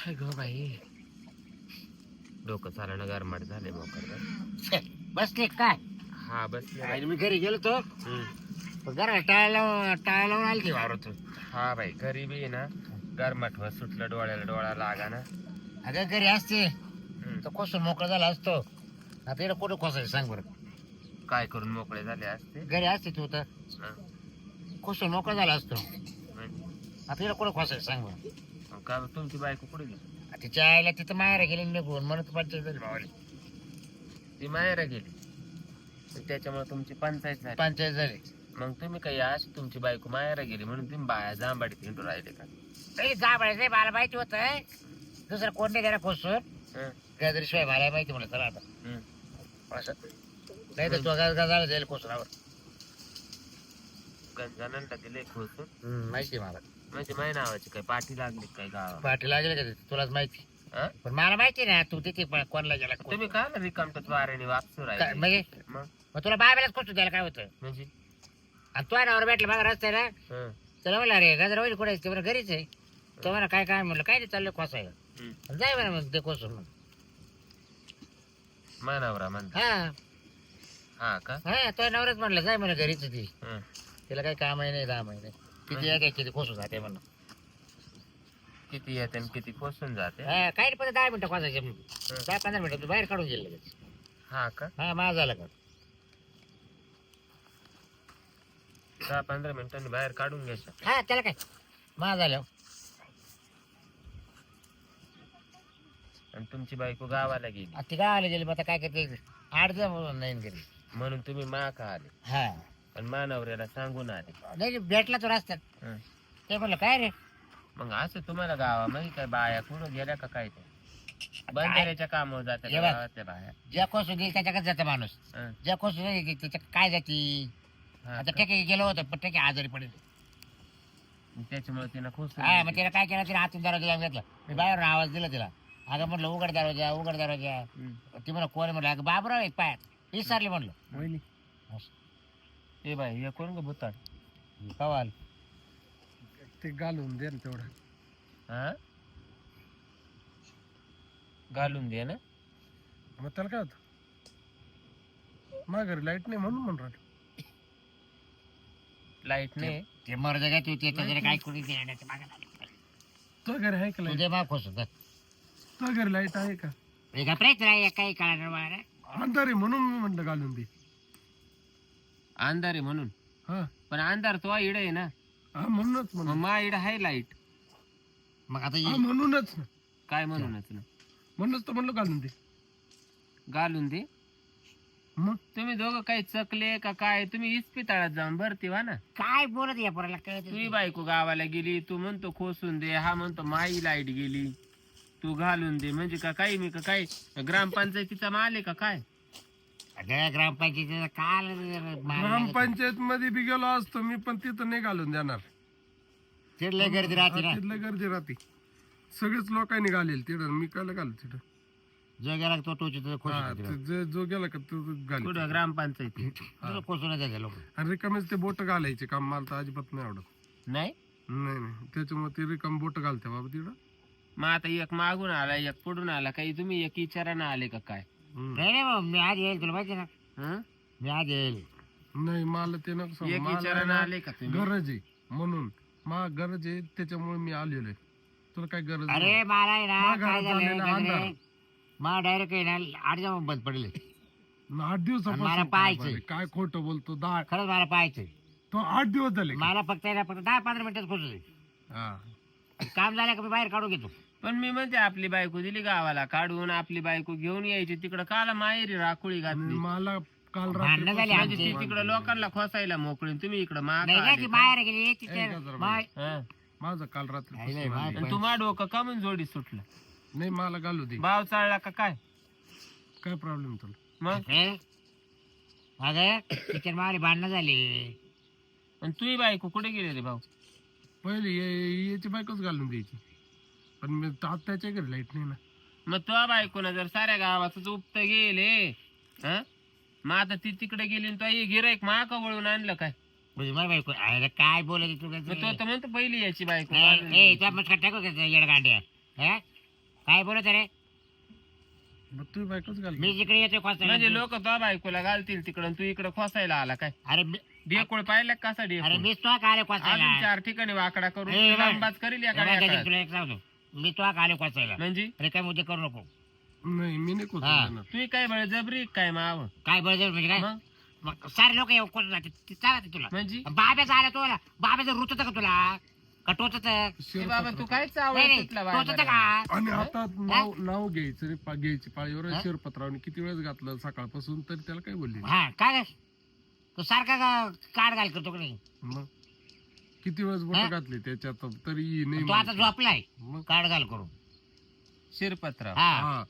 काय ग बाई डोकं चालणं गरमाट झाले मोकर बसले काय हा बसले बाई. मी घरी गेलो तो घरा टाळायला आली ती वावरत. हा बाई घरी बी आहे ना गरमाट व सुटलं डोळ्याला डोळा लागा ना. अगं घरी असते तर कोसून मोकळा झाला असतो. आता इकडे कुठं कोसायचं सांग बरं. काय करून मोकळे झाले असते. घरी असते तू तर कोसून मोकळा झाला असतो. म्हणजे आता इकडे कुठं कोसायचं सांग बरं. का तुमची बायको कुठे गेली. तिच्या आईला तिथं माहेर गेली निघून म्हणत पंचायत झाली भावाली. ती माहेरा गेली त्याच्यामुळे तुमची पंचायत झाली. पंचायत झाली. मग तुम्ही काही आज तुमची बायको माहेरा गेली म्हणून तुम्ही बाया जांबाडीत हिंडू राहिले का. तरी जा बळायचं मला माहिती होतं दुसरं कोण नाही गेला कोसून गजरीशिवाय मला माहिती म्हणलं चला आता असं नाही तर तो गजाला जाईल कोसरावर. गंजानंदा दिले खोसून माहिती मला. म्हणजे माझ्या नावाची काय पाठी लागली काय गावात. पाठी लागेल का तुलाच माहिती. हा? पण मला माहिती ना तू तिथे कोणाला गेला तुम्ही का रिकामटच वाऱ्याने वापसू राहिले. म्हणजे मग तुला बायलाच कोसू द्यायला काय होतं म्हणजे आणि तो नावर भेटला बघा रस्त्याला हं. त्याला म्हणलं अरे गजरा होईल कुठे ते बरं घरीच आहे. तो म्हणा काय काय म्हणलं काय नाही चाललं कोसायला जाय म्हणा मग ते कोसून मग मानावरा म्हणता. हा हा का हा तो नवरच म्हणलं जाय म्हणा घरीच ती. हं. तिला काही काम आहे नाही 10 महिने किती आहे किती कोसू जाते म्हणून. किती येते आणि किती पोसून जाते. हा काही नाही पण 10 मिनिटं कोसायचे 10-15 मिनिटं तू बाहेर काढून गेलं लगेच. हा का हा माझं झालं का 10-15 मिनिटांनी बाहेर काढून घ्यायचं. हा त्याला काय माझं झालं. आणि तुमची बायको गावाला गेली ती गावाला गेली मग आता काय करते 8 दिवस म्हणून नाही गेली. म्हणून तुम्ही मा का आले हा आणि मानवऱ्याला सांगून आले. नाही भेटला तो रस्त्यात हं. ते म्हणलं काय रे मग असं तुम्हाला गावामध्ये काय बाया कुठं गेल्या का काय ते बंधाऱ्याच्या कामावर जात्या हे बघ. गावातल्या बाया. ज्या कोसून गेली त्याच्याकडे जातं माणूस. हं. ज्या कोसून नाही गेली त्याच्या काय जाती. हा आता का? ठेके गेलो होतं पण ठेके आजारी पडेल. त्याच्यामुळे तिनं खुश हा मग तिला काय केलं तिला हातून दरवाजा लावून घेतला. मी बाहेरून आवाज दिला तिला. अगं म्हटलं उघड दरवाजा उघड दरवाजा. ती म्हणा कोण आहे म्हटलं अगं बाबराव एक पायात विसरली म्हणलं. ए बाई हे कोण ग भुताड. कवाल ते घालून दे ना तेवढं. हा घालून दे ना. मग त्याला काय होतं माझ्या घरी लाईट नाही म्हणून म्हणून राहिलो. लाईट नाही ते मर जगा तू त्याच्याकडे काय कोणी देण्याचं मागं लागलं. तो घरी आहे का लाईट. तुझे माग कोसून तो घरी लाईट आहे का. प्रयत्न आहे काही काळा मला अंधार आहे म्हणून मी म्हणलं घालून दे. अंधार आहे म्हणून. हा पण अंधार तो इड आहे ना. हा म्हणूनच मग म्हणून. मा इड आहे लाईट. मग आता हा म्हणूनच ना. काय म्हणूनच ना म्हणूनच तर म्हणलं घालून दे. घालून दे. मग तुम्ही दोघं काही चकले का काय तुम्ही इस्पितळात जाऊन भरती व्हा ना. काय बोलत या पोराला कळत तुझी बायको गावाला गेली तू म्हणतो खोसून दे हा म्हणतो माई लाईट गेली तू घालून दे म्हणजे का काही मी का काय ग्रामपंचायतीचा माल आहे का काय. ग्रामपंचायतीचा काल ग्रामपंचायत मध्ये बी गेलो असतो मी पण तिथं नाही घालून देणार. चिडले गर्दी राहते ना. तिथलं गर्दी राहते. सगळेच लोकांनी घालेल तिथं मी कायला घालू तिथं. जो गेला तो टोची खुश हा, जो गेला का तो घालेल. कुठं ग्रामपंचायती कोसून द्यायचे लोक. आणि रिकामेच ते बोट घालायचे काम मला तर अजिबात नाही आवडत. नाही. नाही नाही त्याच्यामुळे ते रिकाम बोट घालते बाबा तिकडं. मग आता एक मागून आला एक पुढून आला काही तुम्ही एक विचारानं आले का काय. नाही नाही मग मी आज येईल तुला माहिती ना. हं? मी आज येईल. नाही मला ते नको सांगू. एक मला विचारानं ना आले का तुम्ही. गरज आहे म्हणून मला गरज आहे त्याच्यामुळे मी आलेलो आहे. तुला काय गरज नाही. अरे मला आहे ना मग काय घरात झालेलं अंधार. झालं मला डायरेक्ट आहे ना 8 दिवस बंद पडले. 8 मला दिवसापासून पाहायचंय. काय खोटं बोलतो. 10 खरंच मला पाहायचंय. तो 8 दिवस झाले का? मला फक्त आहे ना फक्त 10-15 मिनिटात खोचले. हा. काम झालं का मी बाहेर काढून घेतो. पण मी म्हणते आपली बायको दिली गावाला काढून आपली बायको घेऊन यायची तिकडं काला माहेरी राखोळी घातली. मला काल भांडणं झाली म्हणजे आमची. ती तिकडं लोकांना खोसायला मोकळी तुम्ही इकडं माग नाही ना ती बाहेर गेली तिथे गजरा माय- माझं काल रात्री नाही, नाही, माय- आणि तुम्हा डोकं का म्हणून जोडी सुटलं. नाही मला घालू दे. भाव चालला का काय काय प्रॉब्लेम तुला. मग. हे? अगं तिथे मारी भांडणं झाली. आणि तुही बायको कुठे गेली रे भाऊ. पहिले याची बायकोच घालून द्यायची. पण मी त्याच्या घरी लाईट नाही ना. मग तुझ्या बायकोनं जर साऱ्या गावाचं उपत गेले हं? मग आता ती तिकडे गेली आणि तो गिराईक माग वळून आणलं काय. म्हणजे माय बायको अरे काय बोलत तू मग तो तर म्हणतो पहिली याची बायको टाकू येडगांड्या. काय बोलत रे मग तुम्ही बायकोच घाल मी जिकडे येतोय म्हणजे खोसायला लोक तो बायकोला घालतील तिकडं तू इकडे खोसायला आला काय अरे डेकोळ पाहिलं कसा अरे डेकोळ मीच तो आले अजून खोसायला 4 ठिकाणी वाकडा करून ए, बाय. लांबाच करील एका तुला एका. एक सांगतो मी तो आले खोसायला म्हणजे अरे काय मुद्दे करू नको नाही मी नाही कोण हा. जाणार. तू काय बळजबरी काय माव काय बळजबरी म्हणजे काय मग मग सारे लोक येऊ कोण जाते ते चालते तुला म्हणजे बाब्याचा आला तुला बाब्याचं रुचत का तुला का टोचत ए बाबा तू काय चावळ सुटला टोचत बाहेर? का आणि आता नाव घ्यायचं रे, घ्यायची पाळीवर शिरपत्रावने किती वेळेस घातलं सकाळपासून तरी त्याला काय बोलली हा काय तू सारखा कार्ड घाल करतो का नाही मग किती वेळेस हा? बोट घातली त्याच्यात तरी नाही तो आता म्हणली. झोपलाय मग कार्ड घाल करून शिरपत्राव हा हा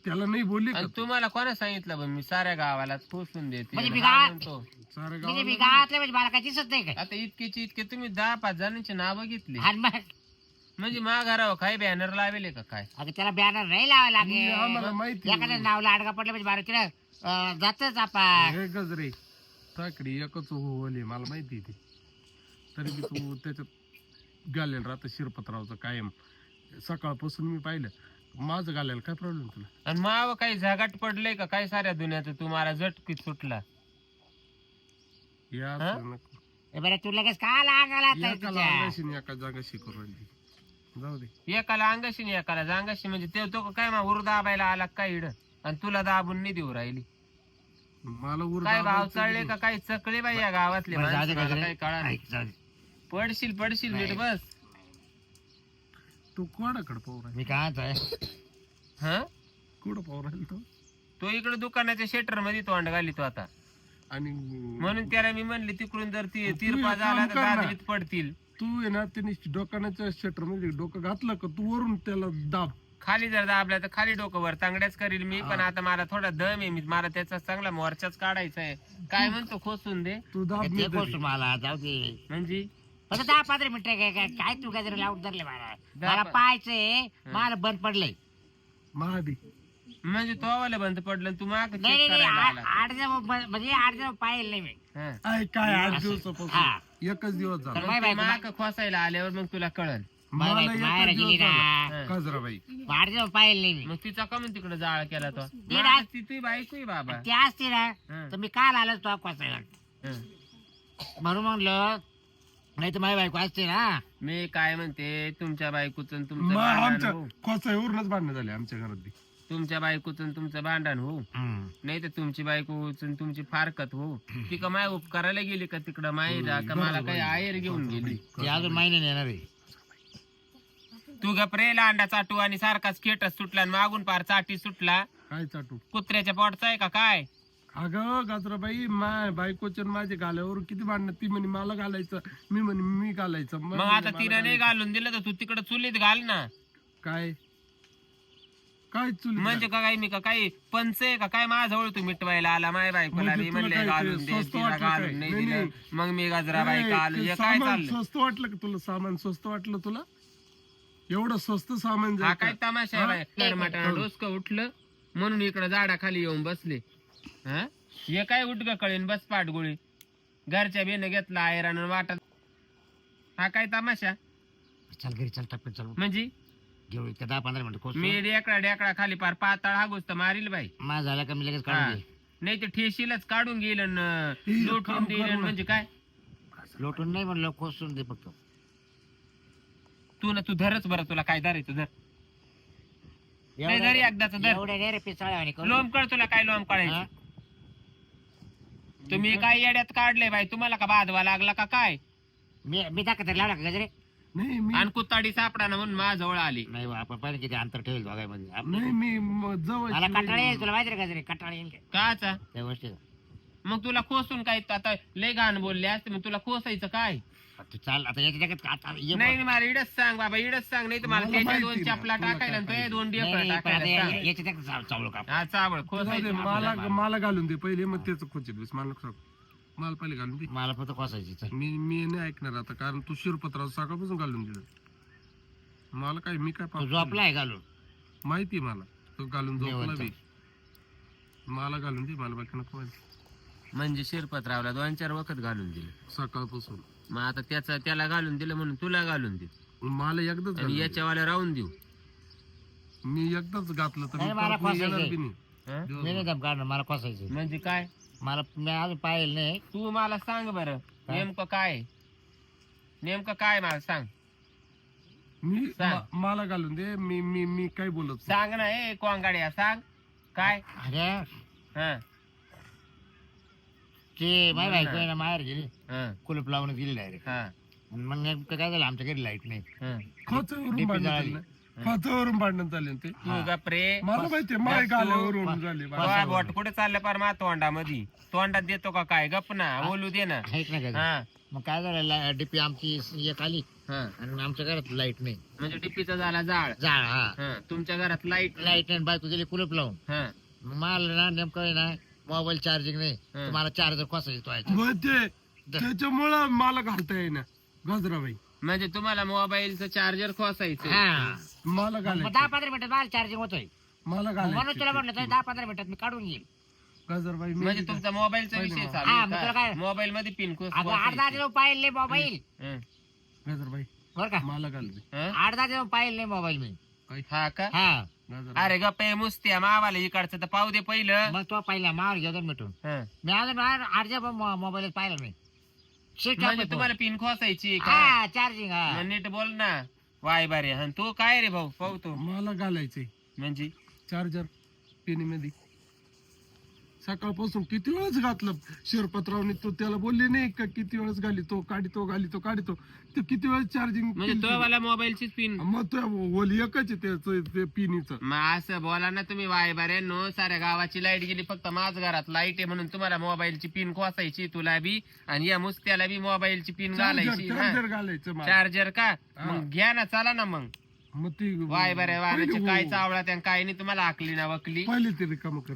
त्याला नाही बोलली का आणि तुम्हाला कोणा सांगितलं पण मी साऱ्या गावाला पोचून देते म्हणजे मी हा गावात- म्हणतो. सारे म्हणजे मी गावाला गावातले म्हणजे मला काय दिसत नाही काय आता इतकेची इतके तुम्ही 10-5 जणांची नावं घेतली आणि मग म्हणजे माघाराव काय बॅनर लावेले का काय अगं त्याला बॅनर नाही लावायला आणि आम्हाला लागेल माहिती एखाद्या नावला आडगा पडलं म्हणजे बारा तिला जातच आपण एकच रे ताकडी एकच होले मला माहिती आहे ते तरी बी तू त्याच्यात घालेल राहतं शिरपत्रावचं कायम सकाळपासून मी पाहिलं माझं घालायला काय प्रॉब्लेम तुला आणि माव काही झगाट पडलंय का काय साऱ्या दुनियाचं तुम्हाला झटकीत सुटला या हा? असं नको. बरं तू लगेच का लागायला एकाला अंगाशी आणि एका जागाशी करू राहिली जाऊ दे एकाला अंगाशी आणि एकाला जांगाशी म्हणजे ते तो काय मा उर दाबायला आला काय इड आणि तुला दाबून नाही देऊ राहिली मला उर काय भाव दाबायचं चढले नाही. का काही चकले बाई या गावातले माणसं, मला काही कळा नाही. मी पडशील नीट बस तू कोणाकडे पाहू राहिला काय म्हणतोय हा कुठं पाहू राहिला तो इकडे दुकानाच्या शेटर मध्ये तोंड घाली तो आता आणि म्हणून त्याला मी म्हणले तिकडून जर ती तू तिरपा एक झाला काम तर कर ना. दादवीत पडतील तू आहे ना त्यांनी डोकानाच्या शटर मध्ये डोकं घातलं का तू वरून त्याला दाब खाली जर दाबला तर खाली डोकं वर तांगड्याच करील मी पण आता मला थोडा दम आहे मला त्याचा चांगला मोर्चाच काढायचा आहे काय म्हणतो खोसून दे तू दाब ते मी गोष्ट तरी. मला जाऊ दे म्हणजे फक्त 10-15 मिनिटं काय तू काय जरी लावून धरले मला मला पा- पाहायचंय मला बंद पडलंय महादी म्हणजे तो आवाला बंद पडलं आणि तू माग check नाही नाही करायला आला. म्हणजे 8 दिवस पाहिलं नाही मी हा. काय काय 8 हा. दिवसापासून एकच दिवस झाला तर मग माय ते बायको माग खोसायला आल्यावर मग तुला कळल माय मला बायको बाहेर एकच गेली दिवस झाला ना हा. काजराबाई 8 दिवस पाहिलं नाही मी मग तिचा का म्हणून तिकडे जाळ केला तो ती मग ना- आता ती तुझी बायको आहे बाबा ते असते ना हा. तर मी काल आलो तो कोसायला हा. म्हणून म्हणलं नाही तर माझी बायको असते ना मी काय म्हणते तुमच्या बायकोचं आणि तुमचं मग भांडण आमच्या हो खोचाईवरूनच भांडणं झाले आमच्या घरात बी. तुमच्या बायकोचं आणि तुमचं भांडण हो नाही तर तुमची बायको आणि तुमची फारकत हो ती का माय उपकाराला गेली का तिकडं मायरा का मला काही आयर घेऊन गेली ते अजून महिन्याने येणार आहे तू गपरेला अंडा चाटू आणि सारखाच खेटच सुटला आणि मागून पार चाटी सुटला काय चाटू कुत्र्याच्या पोटचा आहे का काय अगं गाजराबाई माय बायकोच्या आणि माझ्या गाल्यावर किती भांडणं ती म्हणे मला घालायचं मी म्हणे मी घालायचं मग आता तिनं नाही घालून दिलं तर तू तिकडे चुलीत घाल ना काय काय चुली म्हणजे का काय मी का काही पंच आहे का काय माझ्याजवळ तू मिटवायला आला माय बायकोला म्हणजे मी तुला म्हणले काय ते घालून दे स्वस्त तिला वाटलं घालून काय? नाही नाही, दिलं नाही. मग मी गजरा बायका आलो हे काय सामान चाललं स्वस्त वाटलं का तुला सामान स्वस्त वाटलं तुला एवढं स्वस्त सामान हा जर काय का- तमाशा हा? आहे टमाटा डोसकं उठलं म्हणून इकडे झाडाखाली येऊन बसले हा हे काय उठग कळेन बस पाठगोळी घरच्या बेन घेतला आयरान वाटत हा काय तमाशा चल घरी चल टप्प्यात चल म्हणजे घेऊ इतकं 10-15 मिनिटं कोस मी डेकडा खाली पार पाताळ हा गोष्ट मारील बाई माझा झाला का मी लगेच हा. काढून नाही तर ठेशीलाच काढून गेलं हे लोटून काम कर देईल ना. म्हणजे काय दे लोटून नाही म्हणलं कोसून दे फक्त तू धरच बरं तुला काय धरायचं धर नाही धर एकदाच धर एवढ्या नाही रे पिसाळ्यावानी करू. लोम कळ तुला काय लोम हा? काढायचं तुम्ही काय येड्यात काढले बाई तुम्हाला का बाधवा लागला का काय मी दाखवत लावला का गजरे नाही मी आणि कुत्ताडी सापडा ना म्हणून माझ्याजवळ आली नाही बा, आपण पाहिजे किती अंतर ठेवेल दोघांमध्ये नाही मी जवळ मला कटाळा येईल तुला माहिती रे गजरे कटाळा येईल काय काचा त्या गोष्टी मग तुला खोसून काय आता लय घाण बोलले असते मग तुला खोसायचं काय तू चाल आता याच्या जगात आता ये नाही मला इडच सांग बाबा इडच सांग नाही तर मला मला त्याच्या माहिती 2 ना, चपला तुला टाकायला आणि काय तो 2 नाही, डेपला पण आता टाकायला सांग. याच्या जगात चावलं का हा चावळ जाऊ दे, खोसायचं मला मला घालून दे पहिले मग त्याचं खोचित बस मला नको सांगू. मला पहिले घालून दे मला फक्त कोसायची चल मी नाही ऐकणार आता कारण तू शिरपत्राचं सकाळपासून घालून दिलं मला काय मी काय तू पाप झोपलाय घालून माहिती आहे मला तो घालून झोपला निवांत. बी मला घालून दे मला बाकी नको माहिती. म्हणजे शिरपतरावला 2-4 वखत घालून दिलं सकाळपासून मग आता त्याला घालून दिलं म्हणून तुला घालून दे मला एकदाच आणि घालून दे. याच्यावाला राहून देऊ मी एकदाच घातलं तर नाही, मी मला परत मी येणार फसायचंय. बी नाही. हं? मी नाही दम काढणार, मला फसायचं. म्हणजे काय मला मी अजून पाहिलं नाही. तू मला सांग बरं काय? नेमकं काय मला सांग मी सांग. मला घालून दे, मी मी मी काय बोलत नाही. सांग ना ए कोंगाड्या सांग काय अरे हा ते माझी बोल बायको ना. आहे ना माहेर गेली, हा कुलूप लावून गेली डायरेक्ट. हा आणि मग नेमकं काय झालं, आमच्या घरी लाईट नाही. हा. खाचावरून DP भांडण जळाली. चाललंय. खाचावरून भांडण चालले ते तू गप्रे मला माहितीये माय गप्प गाल्यावरून झाली काय बोट कुठे चाललं पार मा तोंडामध्ये तोंडात देतो का काय गप ना बोलू दे ना ऐक ना का हा मग काय झालं, डीपी आमची एक आली हा आणि आमच्या घरात लाईट नाही. म्हणजे टिपीचा झाला जाळ जाळ हा हा तुमच्या घरात लाईट लाईट नाही, बायको गेली कुलूप लावून. हा मग मला ना नेमकं आहे ना मोबाईल चार्जिंग नाही, हं. तर मला चार्जर कसा येतो आहे. मग ते त्याच्यामुळं मला घालता येईना गजराबाई. म्हणजे तुम्हाला मोबाईलचं चार्जर खोसायचं हा मला मग घालायचं 10-15 मिनिटात मला चार्जिंग होतोय. मला म्हणून तुला म्हटलं घालायचं 10-15 मिनिटात मी काढून घेईल. गजरबाई मी म्हणजे तुमचा मोबाईलचा पहिले विषय मग. चालू हा, आहे मग तुला का? काय? मोबाईल मध्ये पिन अगं 8-10 दिवस पाहिले मोबाईल गजरबाई बरं का, मला घाल दे. 8-10 दिवस पाहिले नाही मोबाईल मी. हा का हा गजरबाई. अरे गप्पे मुस्त्या मावाला इकडचं तर पाहू दे पहिलं मग तो पहिला मावर घेऊन मिटून हं. मी अजून अर्ध्या मोबाईल पाहिला नाही. स्विच म्हणजे तुम्हाला पिन खोसायची का हा चार्जिंग हा मग नीट बोल ना वाय बारे हा तू काय रे भाऊ पाहू तू मला घालायचंय म्हणजे चार्जर पिनीमध्ये. सकाळपासून किती वेळेस घातलं शिरपतरावने, तो त्याला बोलले नाही का किती वेळेस घालितो काढितो ते किती वेळेस चार्जिंग. म्हणजे तो वाला मोबाईलचीच पिन मग तो ओली एकच आहे त्याचं ते पिनीचं. मग असं बोला ना तुम्ही वाय बारे नो साऱ्या गावाची लाईट गेली फक्त माझ घरात लाईट आहे म्हणून तुम्हाला मोबाईलची पिन खोसायची तुला बी आणि या मुस्त्याला बी मोबाईलची पिन घालायची चार्जर घालायचं मला. चार्जर का हा. मग घ्या ना चला ना मग मग ती वाय बारे वाण्याची पहिली काय चावला त्या काय नाही तुम्हाला आकली ना वकली पहिले ते रिकामं कर.